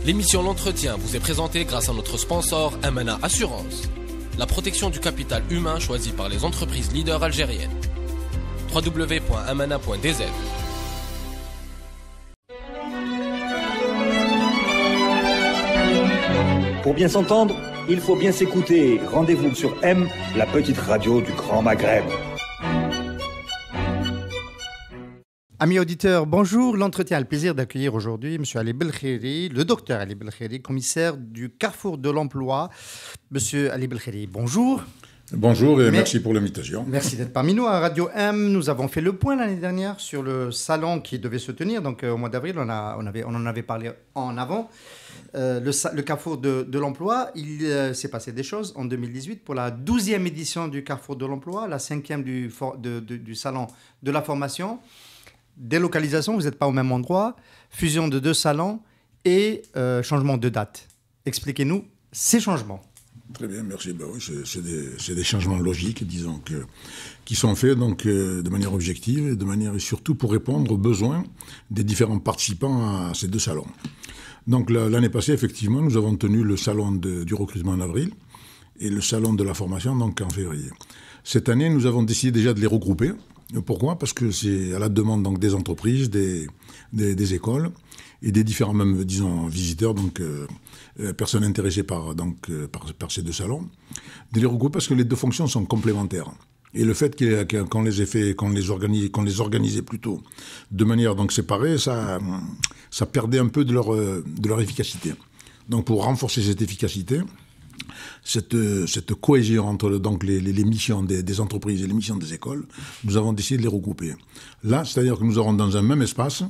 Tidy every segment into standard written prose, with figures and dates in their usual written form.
L'émission L'Entretien vous est présentée grâce à notre sponsor Amana Assurance. La protection du capital humain choisie par les entreprises leaders algériennes. www.amana.dz. Pour bien s'entendre, il faut bien s'écouter. Rendez-vous sur M, la petite radio du Grand Maghreb. Amis auditeurs, bonjour. L'entretien a le plaisir d'accueillir aujourd'hui M. Ali Belkhiri, le docteur Ali Belkhiri, commissaire du Carrefour de l'Emploi. Monsieur Ali Belkhiri, bonjour. Bonjour et merci pour l'invitation. Merci d'être parmi nous à Radio M. Nous avons fait le point l'année dernière sur le salon qui devait se tenir. Donc au mois d'avril, on en avait parlé en avant. Le Carrefour de l'Emploi, il s'est passé des choses en 2018 pour la 12e édition du Carrefour de l'Emploi, la 5e du salon de la formation. Délocalisation, vous n'êtes pas au même endroit, fusion de 2 salons et changement de date. Expliquez-nous ces changements. Très bien, merci. Ben oui, c'est des changements logiques, disons, qui sont faits donc, de manière objective et de manière surtout pour répondre aux besoins des différents participants à ces 2 salons. Donc l'année passée, effectivement, nous avons tenu le salon du recrutement en avril et le salon de la formation donc, en février. Cette année, nous avons décidé déjà de les regrouper. Pourquoi ? Parce que c'est à la demande donc, des entreprises, des écoles et des différents même, disons, visiteurs, donc personnes intéressées par ces 2 salons, de les regrouper parce que les 2 fonctions sont complémentaires. Et le fait qu'on les organisait plutôt de manière donc séparée, ça perdait un peu de leur efficacité. Donc pour renforcer cette efficacité, cette cohésion entre donc, les missions des entreprises et les missions des écoles, nous avons décidé de les regrouper. Là, c'est-à-dire que nous aurons dans un même espace,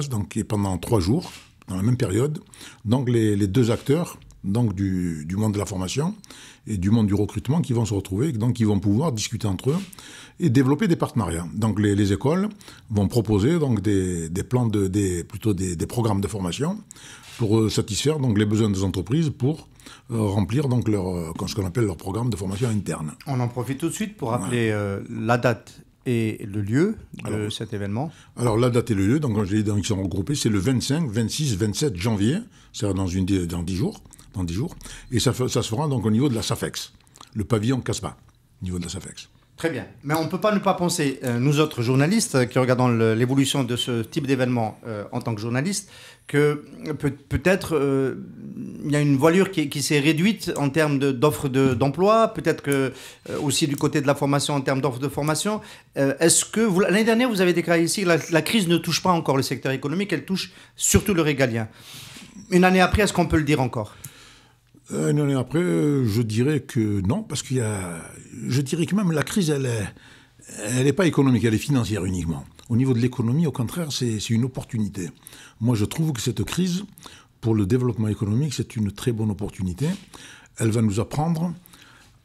donc, et pendant 3 jours, dans la même période, donc les 2 acteurs donc, du monde de la formation et du monde du recrutement qui vont se retrouver, donc qui vont pouvoir discuter entre eux et développer des partenariats. Donc les écoles vont proposer donc, des plans, plutôt des programmes de formation pour satisfaire donc, les besoins des entreprises pour remplir donc, ce qu'on appelle leur programme de formation interne. On en profite tout de suite pour rappeler la date et le lieu de cet événement. Alors la date et le lieu, donc, comme je l'ai dit, ils sont regroupés, c'est le 25, 26, 27 janvier, c'est-à-dire dans 10 jours. Et ça se fera donc au niveau de la SAFEX, le pavillon Casbah, au niveau de la SAFEX. Très bien. Mais on ne peut pas ne pas penser, nous autres journalistes qui regardons l'évolution de ce type d'événement en tant que journalistes, que peut-être il y a une voilure qui s'est réduite en termes d'offres d'emploi, peut-être que aussi du côté de la formation en termes d'offres de formation. Est-ce que l'année dernière, vous avez déclaré ici que la crise ne touche pas encore le secteur économique, elle touche surtout le régalien. Une année après, est-ce qu'on peut le dire encore ? Une année après, je dirais que non, parce je dirais que même la crise, elle n'est pas économique, elle est financière uniquement. Au niveau de l'économie, au contraire, c'est une opportunité. Moi, je trouve que cette crise, pour le développement économique, c'est une très bonne opportunité. Elle va nous apprendre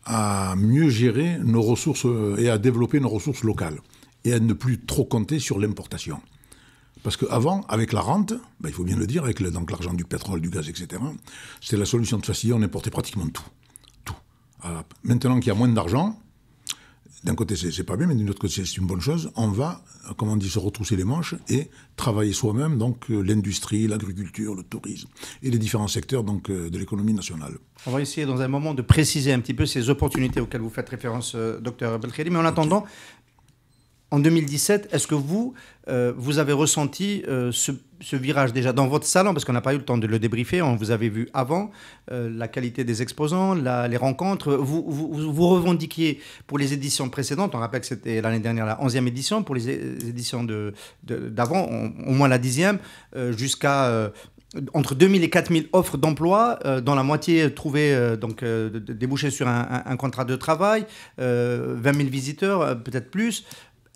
à mieux gérer nos ressources et à développer nos ressources locales et à ne plus trop compter sur l'importation. Parce qu'avant, avec la rente, il faut bien le dire, avec donc l'argent du pétrole, du gaz, etc., c'était la solution de facilité, on importait pratiquement tout. Maintenant qu'il y a moins d'argent, d'un côté c'est pas bien, mais d'un autre côté c'est une bonne chose, on va, se retrousser les manches et travailler soi-même, donc l'industrie, l'agriculture, le tourisme et les différents secteurs donc, de l'économie nationale. On va essayer dans un moment de préciser un petit peu ces opportunités auxquelles vous faites référence, docteur Belkhiri, mais en attendant... En 2017, est-ce que vous avez ressenti ce virage déjà dans votre salon, parce qu'on n'a pas eu le temps de le débriefer, on vous avait vu avant, la qualité des exposants, les rencontres. Vous revendiquiez pour les éditions précédentes, on rappelle que c'était l'année dernière la 11e édition, pour les éditions d'avant, au moins la 10e, jusqu'à... entre 2000 et 4000 offres d'emploi, dont la moitié trouvaient débouché sur un contrat de travail, 20 000 visiteurs, peut-être plus.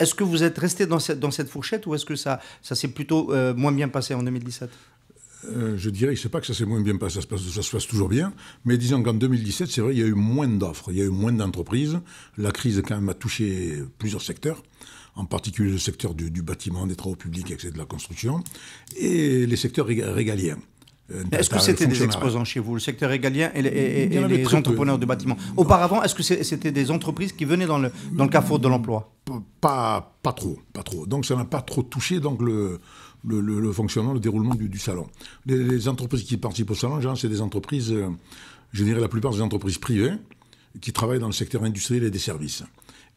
Est-ce que vous êtes resté dans cette fourchette ou est-ce que ça s'est plutôt moins bien passé en 2017 ? Je dirais, je ne sais pas que ça s'est moins bien passé, ça se passe toujours bien, mais disons qu'en 2017, c'est vrai, il y a eu moins d'offres, il y a eu moins d'entreprises. La crise, quand même, a touché plusieurs secteurs, en particulier le secteur du bâtiment, des travaux publics, etc., de la construction, et les secteurs régaliens. Est-ce que c'était des exposants chez vous, le secteur régalien et les entrepreneurs de bâtiments? Auparavant, est-ce que c'était des entreprises qui venaient dans le carrefour de l'emploi? Pas trop. Donc ça n'a pas trop touché donc, le fonctionnement, le déroulement du salon. Les entreprises qui participent au salon, genre, c'est des entreprises, je dirais la plupart des entreprises privées, qui travaillent dans le secteur industriel et des services.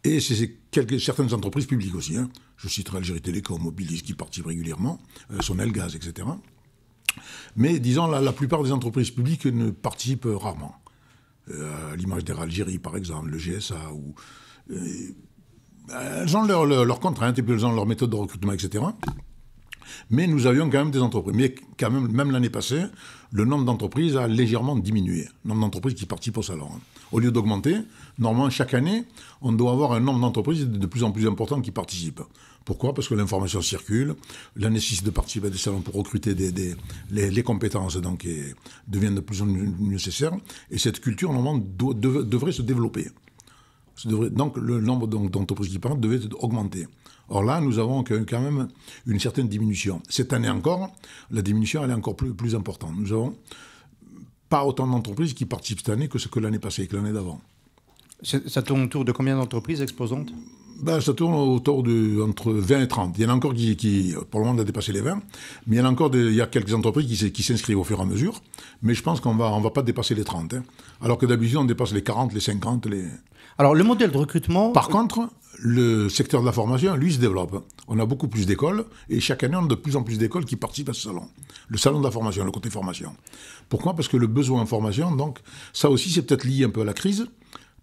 Et c'est certaines entreprises publiques aussi. Hein. Je citerai Algérie Télécom, Mobilis, qui participent régulièrement, Sonelgaz, etc. Mais disons, la plupart des entreprises publiques ne participent rarement. À l'image d'Air Algérie, par exemple, le GSA, elles ont leurs contraintes et puis elles ont leur méthode de recrutement, etc. Mais nous avions quand même des entreprises. Mais quand même l'année passée, le nombre d'entreprises a légèrement diminué. Le nombre d'entreprises qui participent au salon. Au lieu d'augmenter, normalement, chaque année, on doit avoir un nombre d'entreprises de plus en plus important qui participent. Pourquoi ? Parce que l'information circule, la nécessité de participer à des salons pour recruter les compétences donc, devient de plus en plus nécessaire. Et cette culture, normalement, devrait se développer. Donc, le nombre d'entreprises qui partent devait augmenter. Or là, nous avons quand même une certaine diminution. Cette année encore, la diminution elle est encore plus importante. Nous n'avons pas autant d'entreprises qui participent cette année que ce que l'année passée et que l'année d'avant. Ça tourne autour de combien d'entreprises exposantes ? Ça tourne autour entre 20 et 30. Il y en a encore qui pour le moment, on a dépassé les 20. Mais il y a quelques entreprises qui s'inscrivent au fur et à mesure. Mais je pense qu'on va pas dépasser les 30. Hein. Alors que d'habitude, on dépasse les 40, les 50. Alors, le modèle de recrutement... Par contre, le secteur de la formation, lui, se développe. On a beaucoup plus d'écoles. Et chaque année, on a de plus en plus d'écoles qui participent à ce salon. Le salon de la formation, le côté formation. Pourquoi ? Parce que le besoin en formation, donc, ça aussi, c'est peut-être lié un peu à la crise.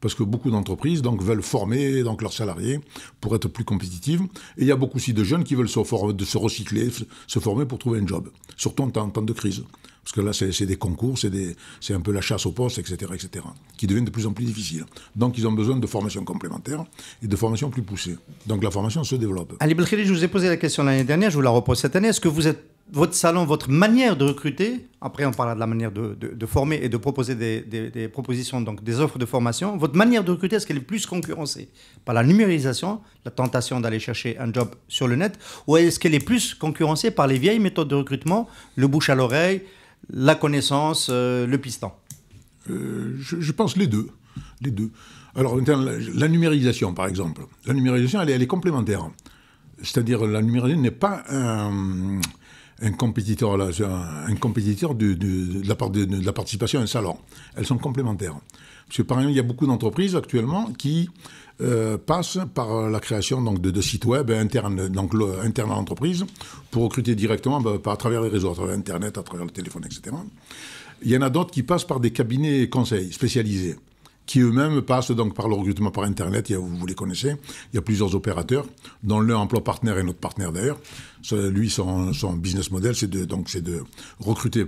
Parce que beaucoup d'entreprises donc, veulent former donc, leurs salariés pour être plus compétitives. Et il y a beaucoup aussi de jeunes qui veulent se recycler, se former pour trouver un job. Surtout en temps de crise. Parce que là, c'est des concours, c'est un peu la chasse au poste, etc., qui deviennent de plus en plus difficiles. Donc, ils ont besoin de formations complémentaires et de formations plus poussées. Donc, la formation se développe. Ali Belkhiri, je vous ai posé la question l'année dernière, je vous la repose cette année. Est-ce que votre salon, votre manière de recruter, après on parlera de la manière de former et de proposer des propositions, donc des offres de formation, votre manière de recruter, est-ce qu'elle est plus concurrencée par la numérisation, la tentation d'aller chercher un job sur le net, ou est-ce qu'elle est plus concurrencée par les vieilles méthodes de recrutement, le bouche à l'oreille, la connaissance, le piston? Je pense les deux. Alors, la numérisation, par exemple. La numérisation, elle est complémentaire. C'est-à-dire, la numérisation n'est pas un compétiteur, un compétiteur de la participation à un salon. Elles sont complémentaires. Parce que, par exemple, il y a beaucoup d'entreprises actuellement qui passent par la création donc, de sites web internes à l'entreprise pour recruter directement à travers les réseaux, à travers Internet, à travers le téléphone, etc. Il y en a d'autres qui passent par des cabinets conseils spécialisés, qui eux-mêmes passent donc par le recrutement par Internet. Vous les connaissez, il y a plusieurs opérateurs, dont l'un emploie partenaire et notre partenaire d'ailleurs. Lui, son business model, c'est de recruter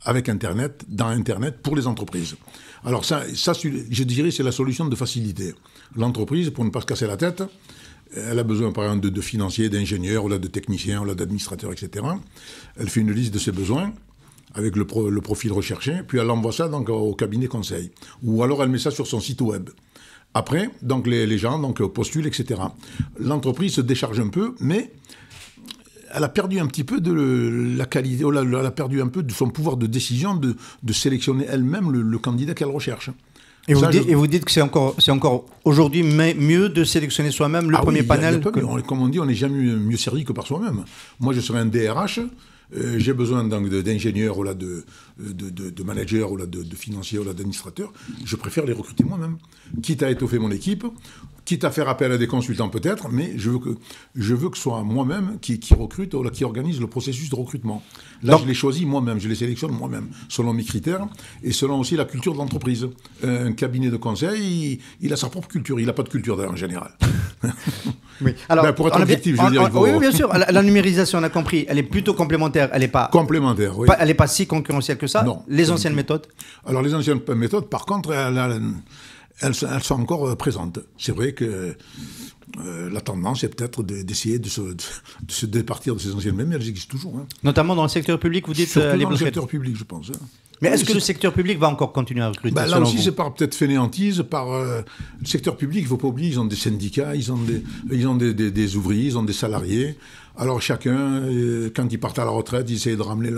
avec Internet, dans Internet, pour les entreprises. Alors ça, je dirais, c'est la solution de facilité. L'entreprise, pour ne pas se casser la tête, elle a besoin, par exemple, de financiers, d'ingénieurs, ou là, de techniciens, ou là, d'administrateurs, etc. Elle fait une liste de ses besoins, avec le profil recherché, puis elle envoie ça donc, au cabinet conseil. Ou alors elle met ça sur son site web. Après, donc, les gens donc, postulent, etc. L'entreprise se décharge un peu, mais elle a perdu un petit peu de la qualité, elle a perdu un peu de son pouvoir de décision de sélectionner elle-même le candidat qu'elle recherche. Et vous dites que c'est encore aujourd'hui mieux de sélectionner soi-même le premier panel Comme on dit, on n'est jamais mieux servi que par soi-même. Moi, je serais un DRH, j'ai besoin donc d'ingénieurs ou là, de managers ou là, de financiers ou là, d'administrateurs. Je préfère les recruter moi-même. Quitte à étoffer mon équipe, quitte à faire appel à des consultants peut-être, mais je veux que ce soit moi-même qui recrute ou là, qui organise le processus de recrutement. Là, donc, je les choisis moi-même, je les sélectionne moi-même, selon mes critères et selon aussi la culture de l'entreprise. Un cabinet de conseil, il a sa propre culture. Il n'a pas de culture d'ailleurs en général. Oui. Alors, pour être objectif, je veux dire, il faut... Oui, bien sûr. La numérisation, on a compris, elle est plutôt complémentaire. Elle n'est pas complémentaire. Oui. Elle n'est pas si concurrentielle que ça. Non. Les anciennes méthodes. Alors les anciennes méthodes, par contre, elles sont encore présentes. C'est vrai que la tendance est peut-être d'essayer de se départir de ces anciennes méthodes, mais elles existent toujours. Hein. Notamment dans le secteur public, vous dites. Surtout dans le secteur public, je pense. Hein. Mais est-ce que le secteur public va encore continuer à recruter là aussi, c'est par peut-être fainéantise, par le secteur public, il ne faut pas oublier, ils ont des syndicats, ils ont des ouvriers, ils ont des salariés. Alors chacun, quand ils partent à la retraite, ils essayent de ramener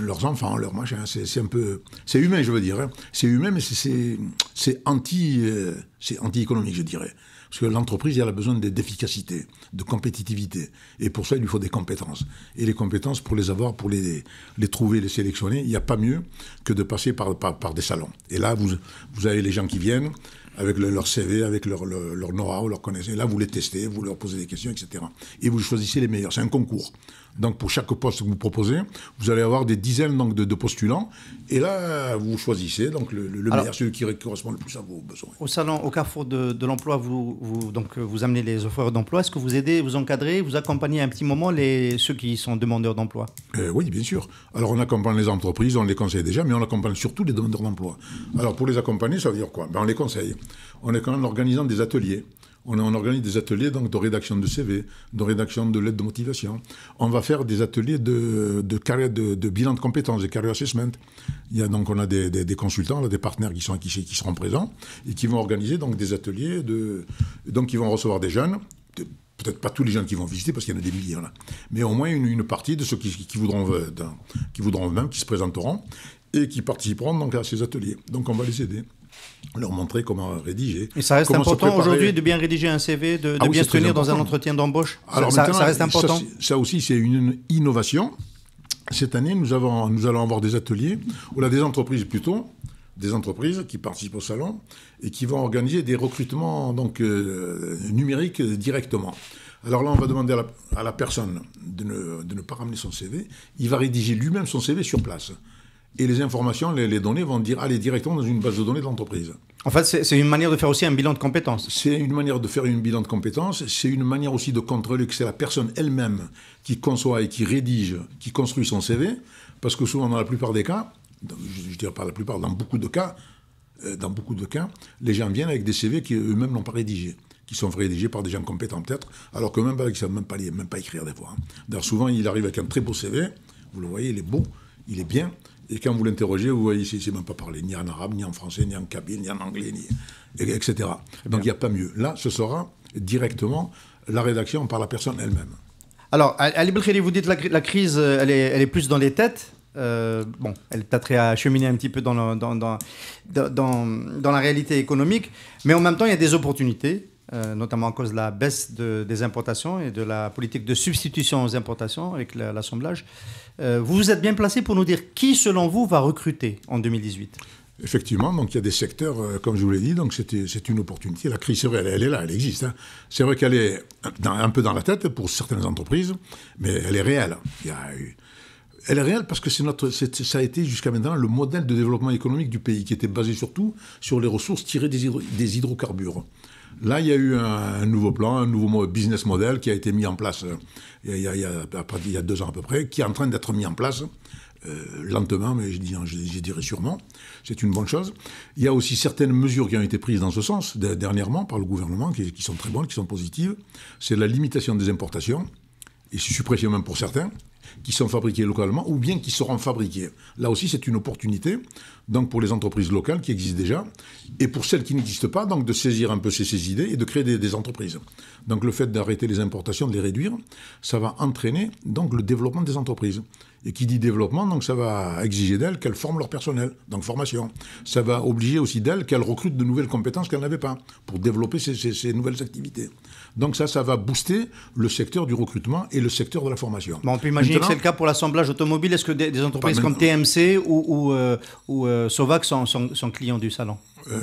leurs enfants, leurs machins. C'est un peu... C'est humain, je veux dire. Hein. C'est humain, mais c'est anti-économique, je dirais. Parce que l'entreprise, elle a besoin d'efficacité, de compétitivité. Et pour ça, il lui faut des compétences. Et les compétences, pour les avoir, pour les trouver, les sélectionner, il n'y a pas mieux que de passer par des salons. Et là, vous avez les gens qui viennent avec leur CV, avec leur know-how, leur connaissance. Et là, vous les testez, vous leur posez des questions, etc. Et vous choisissez les meilleurs. C'est un concours. Donc, pour chaque poste que vous proposez, vous allez avoir des dizaines donc, de postulants. Et là, vous choisissez donc, le meilleur, celui qui correspond le plus à vos besoins. Au salon, au carrefour de l'emploi, vous amenez les offreurs d'emploi. Est-ce que vous aidez, vous encadrez, vous accompagnez un petit moment ceux qui sont demandeurs d'emploi? Oui, bien sûr. Alors, on accompagne les entreprises, on les conseille déjà, mais on accompagne surtout les demandeurs d'emploi. Alors, pour les accompagner, ça veut dire quoi? On les conseille. On est quand même en organisant des ateliers. On organise des ateliers donc, de rédaction de CV, de rédaction de lettres de motivation. On va faire des ateliers de bilan de compétences, de career assessment. On a des consultants, là, des partenaires qui seront présents et qui vont organiser donc, des ateliers, donc qui vont recevoir des jeunes. Peut-être pas tous les jeunes qui vont visiter, parce qu'il y en a des milliers, là. Mais au moins une partie de ceux qui voudront eux-mêmes, qui se présenteront et qui participeront donc, à ces ateliers. Donc on va les aider. Leur montrer comment rédiger. Et ça reste important aujourd'hui de bien rédiger un CV, de bien se tenir dans un entretien d'embauche. Alors ça reste important. Ça aussi, c'est une innovation. Cette année, nous allons avoir des ateliers, ou là, des entreprises qui participent au salon et qui vont organiser des recrutements donc, numériques directement. Alors là, on va demander à la personne de ne pas ramener son CV. Il va rédiger lui-même son CV sur place. Et les informations, les données vont aller directement dans une base de données de l'entreprise. En fait, c'est une manière de faire aussi un bilan de compétences. C'est une manière de faire un bilan de compétences. C'est une manière aussi de contrôler que c'est la personne elle-même qui conçoit et qui rédige, qui construit son CV. Parce que souvent, dans la plupart des cas, je dirais pas la plupart, dans beaucoup de cas, les gens viennent avec des CV qu'eux-mêmes n'ont pas rédigés, qui sont rédigés par des gens compétents peut-être, alors que même pas, ils ne savent même pas écrire des fois. D'ailleurs, souvent, il arrive avec un très beau CV, vous le voyez, il est beau, il est bien. Et quand vous l'interrogez, vous voyez, il ne sait même pas parler, ni en arabe, ni en français, ni en kabyle, ni en anglais, etc. Donc il n'y a pas mieux. Là, ce sera directement la rédaction par la personne elle-même. Alors, Ali Belkhiri, vous dites que la crise, elle est plus dans les têtes. Elle tâterait à cheminer un petit peu dans la réalité économique. Mais en même temps, il y a des opportunités, notamment à cause de la baisse des importations et de la politique de substitution aux importations avec l'assemblage. Vous êtes bien placé pour nous dire qui, selon vous, va recruter en 2018 ? Effectivement, donc il y a des secteurs, comme je vous l'ai dit, donc c'est une opportunité. La crise, c'est vrai, elle est là, elle existe. Hein. C'est vrai qu'elle est un peu dans la tête pour certaines entreprises, mais elle est réelle. Elle est réelle parce que ça a été jusqu'à maintenant le modèle de développement économique du pays, qui était basé surtout sur les ressources tirées des hydrocarbures. Là, il y a eu un nouveau plan, un nouveau business model qui a été mis en place il y a 2 ans à peu près, qui est en train d'être mis en place lentement, mais je dirais sûrement. C'est une bonne chose. Il y a aussi certaines mesures qui ont été prises dans ce sens dernièrement par le gouvernement, qui sont très bonnes, qui sont positives. C'est la limitation des importations, et suppression même pour certains, qui sont fabriqués localement ou bien qui seront fabriqués. Là aussi, c'est une opportunité donc pour les entreprises locales qui existent déjà et pour celles qui n'existent pas, donc de saisir un peu ces idées et de créer des entreprises. Donc le fait d'arrêter les importations, de les réduire, ça va entraîner donc le développement des entreprises. Et qui dit développement, donc ça va exiger d'elles qu'elles forment leur personnel, donc formation. Ça va obliger aussi d'elles qu'elles recrutent de nouvelles compétences qu'elles n'avaient pas pour développer ces nouvelles activités. Donc ça va booster le secteur du recrutement et le secteur de la formation. On peut imaginer que c'est le cas pour l'assemblage automobile. Est-ce que des entreprises comme TMC ou Sovac sont clients du salon ?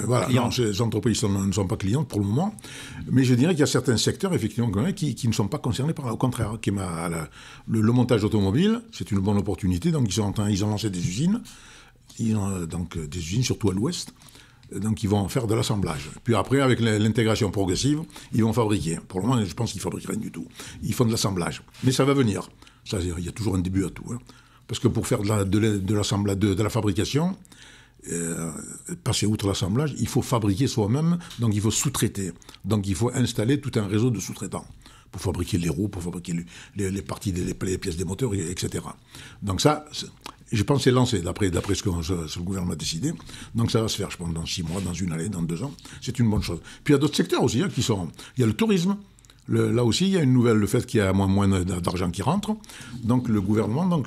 Voilà, non, ces entreprises ne sont pas clientes pour le moment, mais je dirais qu'il y a certains secteurs effectivement qui ne sont pas concernés par là. Au contraire, le montage automobile, c'est une bonne opportunité. Donc ils ont lancé des usines, des usines surtout à l'ouest. Donc ils vont faire de l'assemblage. Puis après, avec l'intégration progressive, ils vont fabriquer. Pour le moment, je pense qu'ils ne fabriquent rien du tout. Ils font de l'assemblage. Mais ça va venir. Il y a toujours un début à tout. Hein. Parce que pour faire de la fabrication, passer outre l'assemblage, il faut fabriquer soi-même, donc il faut sous-traiter. Donc il faut installer tout un réseau de sous-traitants pour fabriquer les roues, pour fabriquer les parties, les pièces des moteurs, etc. Donc ça, je pense que c'est lancé, d'après ce que le gouvernement a décidé. Donc ça va se faire, je pense, dans 6 mois, dans 1 année, dans 2 ans. C'est une bonne chose. Puis il y a d'autres secteurs aussi qui sont... Il y a le tourisme. Là aussi, il y a une nouvelle, le fait qu'il y a moins d'argent qui rentre. Donc le gouvernement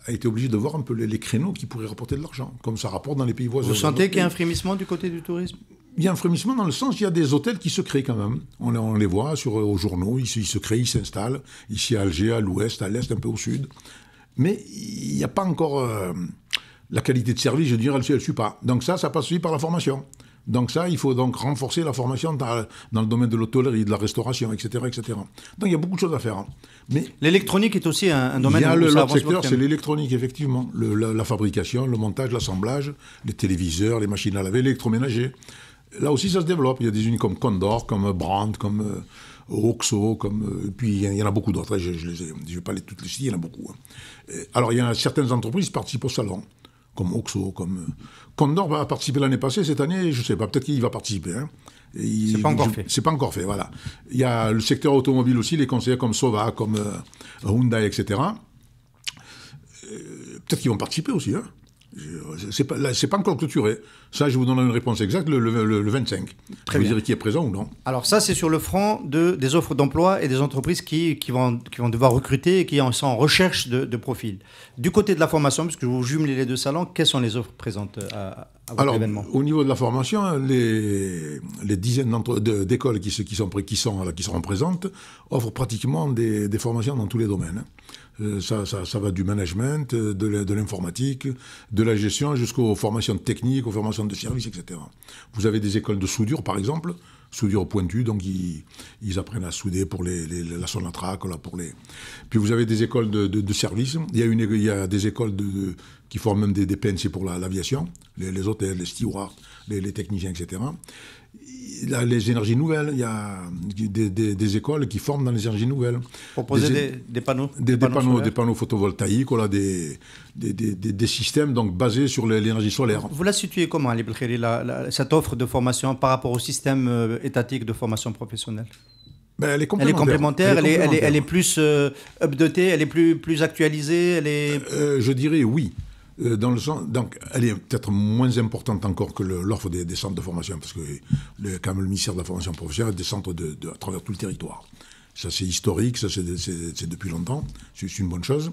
a été obligé de voir un peu les créneaux qui pourraient rapporter de l'argent, comme ça rapporte dans les pays voisins. Vous sentez qu'il y a un frémissement du côté du tourisme? Il y a un frémissement dans le sens qu'il y a des hôtels qui se créent quand même. On les voit aux journaux, ils se créent, ils s'installent, ici à Alger, à l'ouest, à l'est, un peu au sud. Mais il n'y a pas encore... la qualité de service, je dirais, elle ne suit pas. Donc ça passe aussi par la formation. Donc ça, il faut donc renforcer la formation dans le domaine de l'hôtellerie, de la restauration, etc., etc. Donc il y a beaucoup de choses à faire. Mais l'électronique est aussi un domaine... Il y a l'autre secteur, c'est l'électronique, effectivement. La fabrication, le montage, l'assemblage, les téléviseurs, les machines à laver, l'électroménager. Là aussi, ça se développe. Il y a des usines comme Condor, comme Brandt, comme Oxo, puis il y en a beaucoup d'autres. Je ne vais pas toutes les citer, il y en a beaucoup. Alors, il y a certaines entreprises qui participent au salon, comme Oxo, comme... Condor a participé l'année passée, cette année, je ne sais pas, peut-être qu'il va participer. Hein. C'est pas encore fait. C'est pas encore fait, voilà. Il y a le secteur automobile aussi, les conseillers comme Sova, comme Hyundai, etc. Peut-être qu'ils vont participer aussi, hein. C'est pas encore clôturé. Ça, je vous donnerai une réponse exacte le 25. Très vous bien. direz qui est présent ou non. Alors ça, c'est sur le front des offres d'emploi et des entreprises qui vont devoir recruter et qui sont en recherche de profils. Du côté de la formation, puisque vous jumelez les deux salons, quelles sont les offres présentes à votre événement? Au niveau de la formation, les dizaines d'écoles qui seront présentes offrent pratiquement des formations dans tous les domaines. Ça va du management, de l'informatique, de la gestion, jusqu'aux formations techniques, aux formations de services, etc. Vous avez des écoles de soudure, par exemple, soudure pointue, donc ils apprennent à souder pour la Sonatrach, là, Puis vous avez des écoles de services. Il y a des écoles qui forment même des PNC pour l'aviation, les hôtels, les stewards, les techniciens, etc. Les énergies nouvelles, il y a des écoles qui forment dans les énergies nouvelles. Proposer des panneaux des panneaux photovoltaïques, là, des systèmes donc, basés sur l'énergie solaire. Vous la situez comment, Ali Belkhiri, cette offre de formation par rapport au système étatique de formation professionnelle? Elle est complémentaire, elle est plus updatée, elle est plus actualisée, je dirais oui. Dans le sens, donc, elle est peut-être moins importante encore que l'offre des centres de formation, parce que quand même le ministère de la formation professionnelle a des centres à travers tout le territoire. Ça, c'est historique, ça, c'est depuis longtemps, c'est une bonne chose.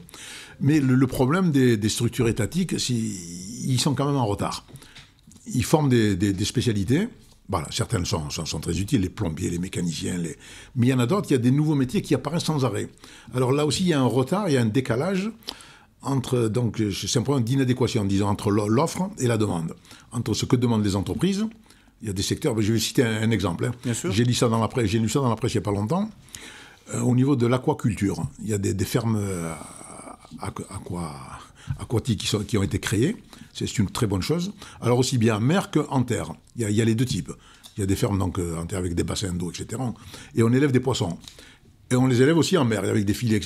Mais le problème des structures étatiques, ils sont quand même en retard. Ils forment des spécialités. Voilà, certaines sont très utiles, les plombiers, les mécaniciens, mais il y en a d'autres, il y a des nouveaux métiers qui apparaissent sans arrêt. Alors là aussi, il y a un retard, il y a un décalage donc c'est un problème d'inadéquation, disons, entre l'offre et la demande. Entre ce que demandent les entreprises, il y a des secteurs, je vais citer un exemple. Hein. Bien sûr. J'ai lu ça dans la presse il n'y a pas longtemps. Au niveau de l'aquaculture, il y a des fermes aquatiques qui ont été créées. C'est une très bonne chose. Alors aussi bien en mer qu'en terre. Il y a les deux types. Il y a des fermes donc, en terre avec des bassins d'eau, etc. Et on élève des poissons. Et on les élève aussi en mer, avec des filets.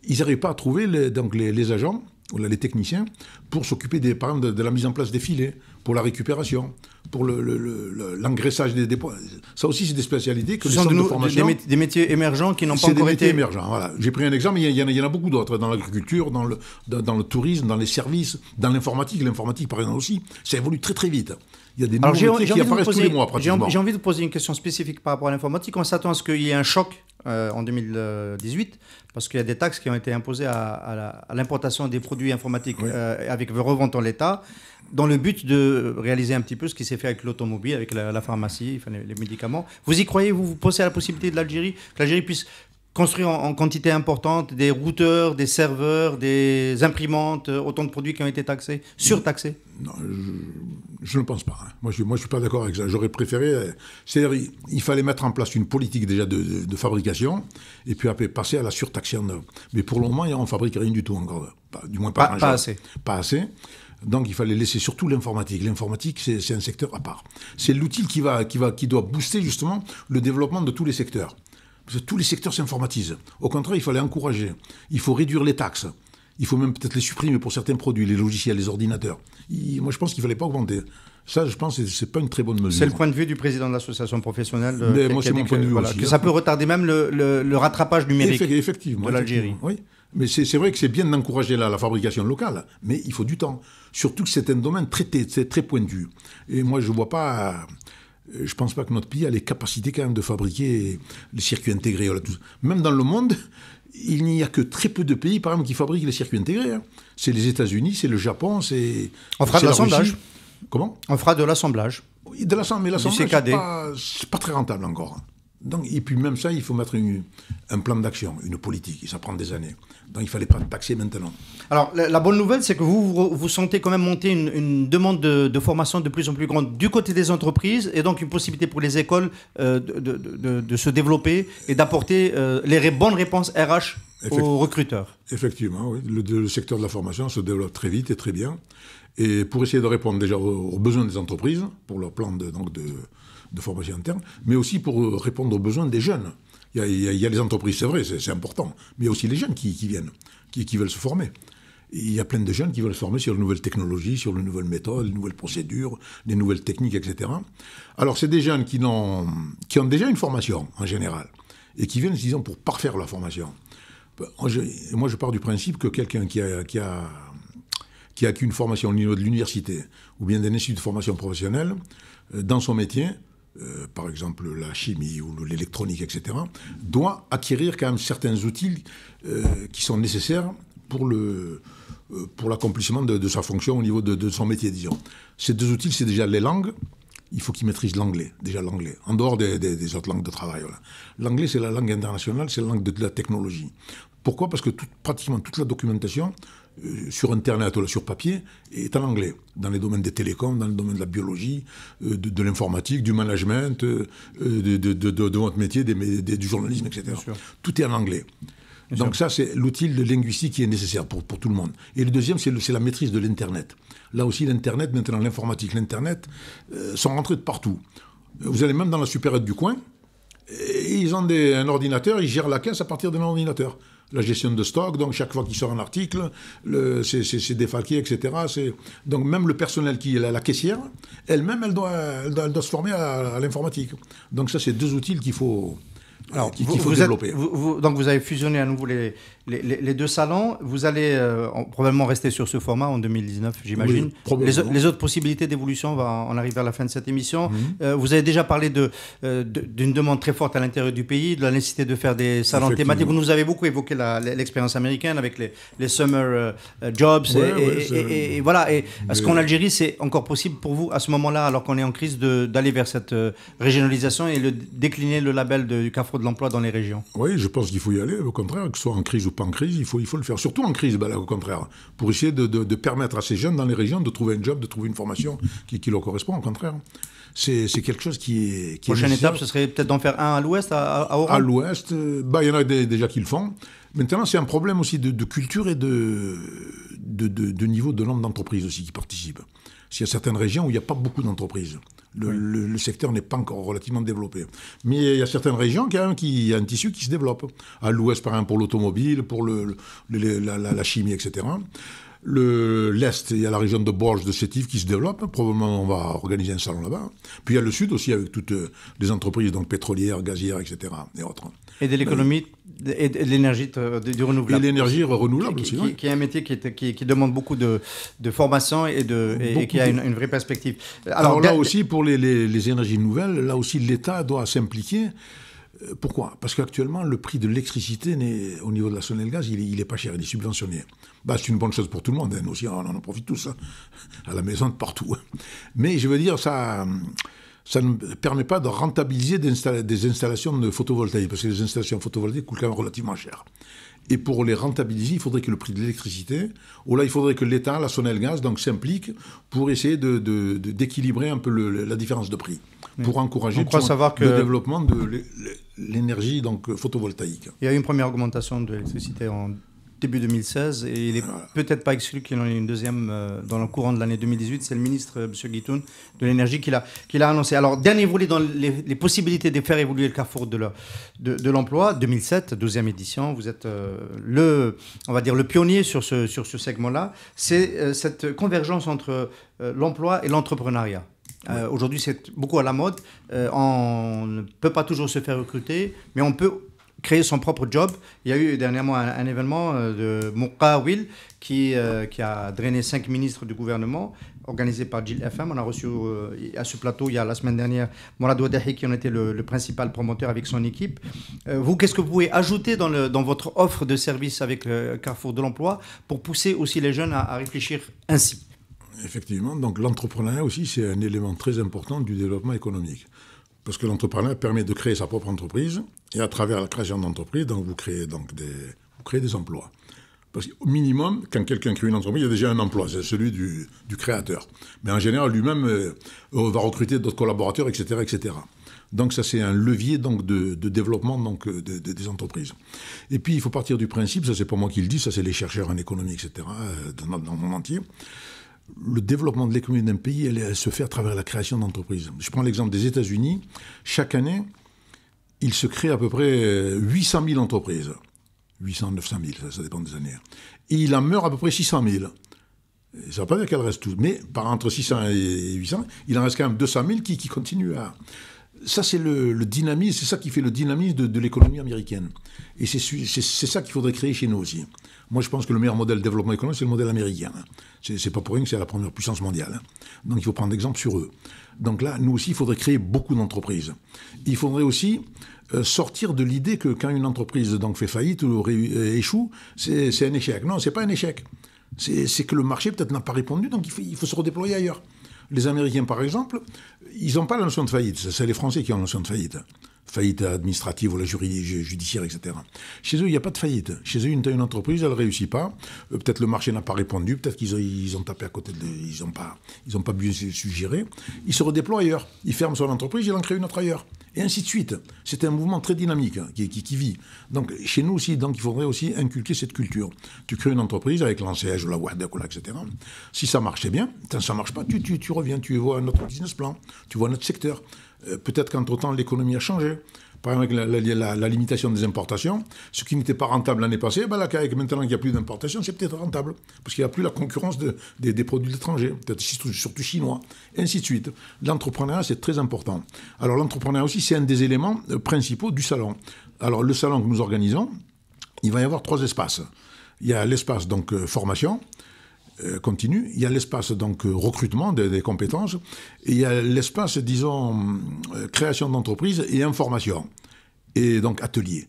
Ils n'arrivent pas à trouver les agents, ou les techniciens, pour s'occuper par exemple de la mise en place des filets, pour la récupération, pour l'engraissage des poissons. Ça aussi, c'est des spécialités que ce sont des métiers émergents qui n'ont pas encore été... C'est des métiers émergents, voilà. J'ai pris un exemple, mais il y en a beaucoup d'autres, dans l'agriculture, dans le tourisme, dans les services, dans l'informatique. L'informatique, par exemple, aussi, ça évolue très très vite. Il y a des nouveaux métiers qui apparaissent tous les mois, pratiquement. J'ai envie de poser une question spécifique par rapport à l'informatique. On s'attend à ce qu'il y ait un choc en 2018, parce qu'il y a des taxes qui ont été imposées à l'importation des produits informatiques avec revente en l'État, dans le but de réaliser un petit peu ce qui s'est fait avec l'automobile, avec la pharmacie, enfin, les médicaments. Vous y croyez? Vous pensez à la possibilité de l'Algérie, que l'Algérie puisse construire en quantité importante des routeurs, des serveurs, des imprimantes, autant de produits qui ont été surtaxés? Non, je ne pense pas. Hein. Moi, je ne suis pas d'accord avec ça. J'aurais préféré... C'est-à-dire, il fallait mettre en place une politique déjà de fabrication, et puis après passer à la surtaxation. Mais pour le moment, on ne fabrique rien du tout encore. Du moins pas assez. Pas assez. Donc il fallait laisser surtout l'informatique. L'informatique, c'est un secteur à part. C'est l'outil qui doit booster justement le développement de tous les secteurs. Parce que tous les secteurs s'informatisent. Au contraire, il fallait encourager. Il faut réduire les taxes. Il faut même peut-être les supprimer pour certains produits, les logiciels, les ordinateurs. Moi, je pense qu'il ne fallait pas augmenter. Ça, je pense que ce n'est pas une très bonne mesure. C'est le point de vue du président de l'association professionnelle. Mais moi, c'est mon point de vue aussi. Que ça peut retarder même le rattrapage numérique effectivement, de l'Algérie. Oui. Mais c'est vrai que c'est bien d'encourager la fabrication locale, mais il faut du temps. Surtout que c'est un domaine très pointu. Et moi, je ne vois pas... Je ne pense pas que notre pays a les capacités quand même de fabriquer les circuits intégrés. Même dans le monde, il n'y a que très peu de pays, par exemple, qui fabriquent les circuits intégrés. Hein. C'est les États-Unis, c'est le Japon, On fera de l'assemblage. Comment ? On fera de l'assemblage. Oui, de l'assemblage, mais l'assemblage, c'est pas très rentable encore. Donc, et puis même ça, il faut mettre un plan d'action, une politique, et ça prend des années. Donc il ne fallait pas taxer maintenant. Alors la bonne nouvelle, c'est que vous sentez quand même monter une demande de formation de plus en plus grande du côté des entreprises, et donc une possibilité pour les écoles de se développer et d'apporter les bonnes réponses RH aux recruteurs. Effectivement, oui. Le secteur de la formation se développe très vite et très bien. Et pour essayer de répondre déjà aux besoins des entreprises, pour leur plan de formation interne, mais aussi pour répondre aux besoins des jeunes. Il y a les entreprises, c'est vrai, c'est important, mais il y a aussi les jeunes qui viennent, qui veulent se former. Et il y a plein de jeunes qui veulent se former sur les nouvelles technologies, sur les nouvelles méthodes, les nouvelles procédures, les nouvelles techniques, etc. Alors c'est des jeunes qui ont déjà une formation, en général, et qui viennent, disons, pour parfaire leur formation. Moi, je pars du principe que quelqu'un qui a acquis une formation au niveau de l'université, ou bien d'un institut de formation professionnelle, dans son métier, par exemple la chimie ou l'électronique, etc., doit acquérir quand même certains outils qui sont nécessaires pour l'accomplissement de sa fonction au niveau de son métier, disons. Ces deux outils, c'est déjà les langues. Il faut qu'il maîtrise l'anglais, déjà l'anglais, en dehors des autres langues de travail. Voilà. L'anglais, c'est la langue internationale, c'est la langue de la technologie. Pourquoi ? Parce que pratiquement toute la documentation sur Internet ou sur papier est en anglais, dans les domaines des télécoms, dans le domaine de la biologie, de l'informatique, du management, de votre métier, du journalisme, etc. Tout est en anglais. Donc ça, c'est l'outil linguistique qui est nécessaire pour tout le monde. Et le deuxième, c'est la maîtrise de l'Internet. Là aussi, l'Internet, maintenant l'informatique, l'Internet, sont rentrés de partout. Vous allez même dans la supérette du coin, et ils ont un ordinateur, ils gèrent la caisse à partir d'un ordinateur. La gestion de stock, donc chaque fois qu'il sort un article, c'est défalqué, etc. Donc même le personnel qui est la caissière, elle-même, elle doit se former à l'informatique. Donc ça, c'est deux outils qu'il faut... Alors, qu'il faut développer. Donc vous avez fusionné à nouveau les deux salons. Vous allez probablement rester sur ce format en 2019, j'imagine. Oui, les autres possibilités d'évolution, on arrive vers la fin de cette émission. Vous avez déjà parlé d'une demande très forte à l'intérieur du pays, de la nécessité de faire des salons thématiques. Vous nous avez beaucoup évoqué l'expérience américaine avec les summer jobs. Et voilà. Et est-ce qu'en Algérie, c'est encore possible pour vous, à ce moment-là, alors qu'on est en crise, d'aller vers cette régionalisation et décliner le label du Carrefour de l'emploi dans les régions? Oui, je pense qu'il faut y aller, au contraire, que ce soit en crise ou pas en crise, il faut le faire, surtout en crise, là, au contraire, pour essayer de permettre à ces jeunes dans les régions de trouver un job, de trouver une formation qui leur correspond, au contraire. C'est quelque chose qui est prochaine étape, ce serait peut-être d'en faire un à l'ouest, à Oran. À l'ouest, il y en a déjà qui le font. Maintenant, c'est un problème aussi de culture et de niveau de nombre d'entreprises aussi qui participent. Il y a certaines régions où il n'y a pas beaucoup d'entreprises. Le secteur n'est pas encore relativement développé. Mais il y a certaines régions qui y a un tissu qui se développe. À l'ouest, par exemple, pour l'automobile, pour la chimie, etc. L'est, il y a la région de Borges, de Sétif qui se développe. Probablement, on va organiser un salon là-bas. Puis il y a le sud aussi, avec toutes les entreprises donc pétrolières, gazières, etc. et autres. Et de l'économie et de l'énergie du renouvelable. Et l'énergie renouvelable aussi, qui est un métier qui demande beaucoup de formation et qui a une vraie perspective. Alors là aussi, pour les énergies nouvelles, là aussi, l'État doit s'impliquer. Pourquoi ? Parce qu'actuellement, le prix de l'électricité, au niveau de la Sonelgaz, il n'est pas cher, il est subventionné. C'est une bonne chose pour tout le monde, nous aussi, on en profite tous, à la maison, de partout. Mais je veux dire, ça ne permet pas de rentabiliser des installations de photovoltaïques, parce que les installations photovoltaïques coûtent quand même relativement cher. Et pour les rentabiliser, il faudrait que le prix de l'électricité, ou là, il faudrait que l'État, la Sonelgaz, donc s'implique pour essayer d'équilibrer un peu la différence de prix, pour encourager le développement de l'énergie donc photovoltaïque. Il y a eu une première augmentation de l'électricité en début 2016, et il n'est peut-être pas exclu qu'il y en ait une deuxième dans le courant de l'année 2018. C'est le ministre, M. Guitoun, de l'énergie qui l'a annoncé. Alors, dernier volet dans les possibilités de faire évoluer le Carrefour de l'emploi, 2007, 12e édition, vous êtes on va dire le pionnier sur ce segment-là. C'est cette convergence entre l'emploi et l'entrepreneuriat. Aujourd'hui, c'est beaucoup à la mode. On ne peut pas toujours se faire recruter, mais on peut créer son propre job. Il y a eu dernièrement un événement de Muqawil qui a drainé 5 ministres du gouvernement, organisé par Jil FM. On a reçu à ce plateau, il y a la semaine dernière, Mourad Wadahi qui en était le principal promoteur avec son équipe. Vous, qu'est-ce que vous pouvez ajouter dans votre offre de service avec Carrefour de l'Emploi pour pousser aussi les jeunes à réfléchir ainsi? Effectivement, donc l'entrepreneuriat aussi, c'est un élément très important du développement économique. Parce que l'entrepreneuriat permet de créer sa propre entreprise, et à travers la création d'entreprise, donc vous créez des emplois. Parce qu'au minimum, quand quelqu'un crée une entreprise, il y a déjà un emploi, c'est celui du créateur. Mais en général, lui-même va recruter d'autres collaborateurs, etc., etc. Donc ça, c'est un levier donc, de développement donc, des entreprises. Et puis, il faut partir du principe, ça c'est pas moi qui le dis, ça c'est les chercheurs en économie, etc., dans le monde entier. Le développement de l'économie d'un pays, elle se fait à travers la création d'entreprises. Je prends l'exemple des États-Unis. Chaque année, il se crée à peu près 800 000 entreprises. 800, 900 000, ça dépend des années. Et il en meurt à peu près 600 000. Ça ne veut pas dire qu'elles restent toutes, mais entre 600 et 800, il en reste quand même 200 000 qui continuent à... Ça, c'est le dynamisme, c'est ça qui fait le dynamisme de l'économie américaine. Et c'est ça qu'il faudrait créer chez nous aussi. Moi, je pense que le meilleur modèle de développement économique, c'est le modèle américain. C'est pas pour rien que c'est la première puissance mondiale. Donc, il faut prendre exemple sur eux. Donc là, nous aussi, il faudrait créer beaucoup d'entreprises. Il faudrait aussi sortir de l'idée que quand une entreprise donc, fait faillite ou échoue, c'est un échec. Non, c'est pas un échec. C'est que le marché, peut-être, n'a pas répondu, donc il faut se redéployer ailleurs. Les Américains, par exemple, ils n'ont pas la notion de faillite. C'est les Français qui ont la notion de faillite. Faillite administrative ou la judiciaire, etc. Chez eux, il n'y a pas de faillite. Chez eux, une entreprise, elle ne réussit pas. Peut-être le marché n'a pas répondu. Peut-être qu'ils ont tapé à côté. Ils n'ont pas bien suggéré. Ils se redéploient ailleurs. Ils ferment son entreprise, ils en créent une autre ailleurs. Et ainsi de suite. C'est un mouvement très dynamique qui vit. Donc, chez nous aussi, donc, il faudrait aussi inculquer cette culture. Tu crées une entreprise avec l'enseigne, la Wahda, etc. Si ça marche, c'est bien. Quand ça ne marche pas, tu reviens, tu vois notre business plan, tu vois notre secteur. Peut-être qu'entre-temps, l'économie a changé. Par exemple, avec la limitation des importations, ce qui n'était pas rentable l'année passée, ben là, maintenant qu'il n'y a plus d'importation, c'est peut-être rentable. Parce qu'il n'y a plus la concurrence des produits étrangers, peut-être surtout chinois, et ainsi de suite. L'entrepreneuriat, c'est très important. Alors, l'entrepreneuriat aussi, c'est un des éléments principaux du salon. Alors, le salon que nous organisons, il va y avoir 3 espaces. Il y a l'espace, donc, formation, continue. Il y a l'espace donc recrutement des compétences et il y a l'espace, disons, création d'entreprise et information. Et donc atelier.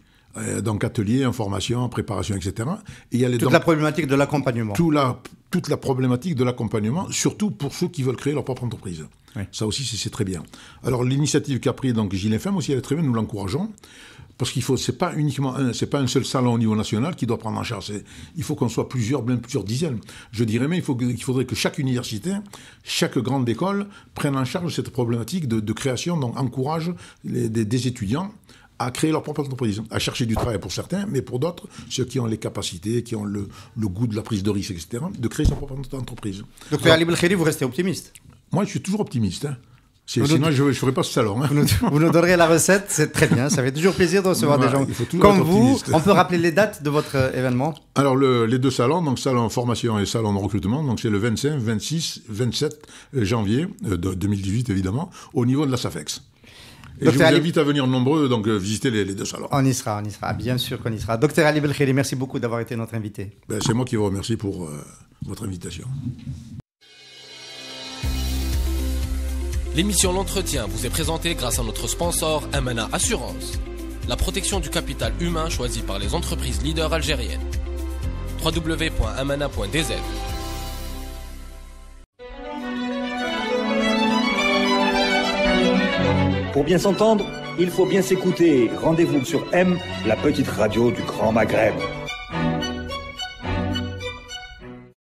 Donc atelier, information, préparation, etc. Et il y a la problématique de l'accompagnement. Toute la problématique de l'accompagnement, surtout pour ceux qui veulent créer leur propre entreprise. Oui. Ça aussi, c'est très bien. Alors l'initiative qu'a pris donc Jil FM aussi, elle est très bien, nous l'encourageons. Parce qu'il faut, c'est pas un seul salon au niveau national qui doit prendre en charge. Il faut qu'on soit plusieurs dizaines. Je dirais même qu'il faudrait que chaque université, chaque grande école prenne en charge cette problématique de création, donc encourage des étudiants à créer leur propre entreprise, à chercher du travail pour certains, mais pour d'autres, ceux qui ont les capacités, qui ont le goût de la prise de risque, etc., de créer sa propre entreprise. Docteur Ali Belkhiri, vous restez optimiste? Moi, je suis toujours optimiste. Sinon, je ne ferai pas ce salon. Vous nous donnerez la recette, c'est très bien. Ça fait toujours plaisir de recevoir des gens comme vous. On peut rappeler les dates de votre événement? Alors, les 2 salons, donc salon formation et salon de recrutement, donc c'est le 25, 26, 27 janvier 2018, évidemment, au niveau de la SAFEX. Et Dr. je vous invite à venir nombreux, donc visiter les 2 salons. On y sera. Bien sûr qu'on y sera. Docteur Ali Belkhiri, merci beaucoup d'avoir été notre invité. C'est moi qui vous remercie pour votre invitation. L'émission L'Entretien vous est présentée grâce à notre sponsor Amana Assurance, la protection du capital humain choisie par les entreprises leaders algériennes. www.amana.dz. Pour bien s'entendre, il faut bien s'écouter. Rendez-vous sur M, la petite radio du Grand Maghreb.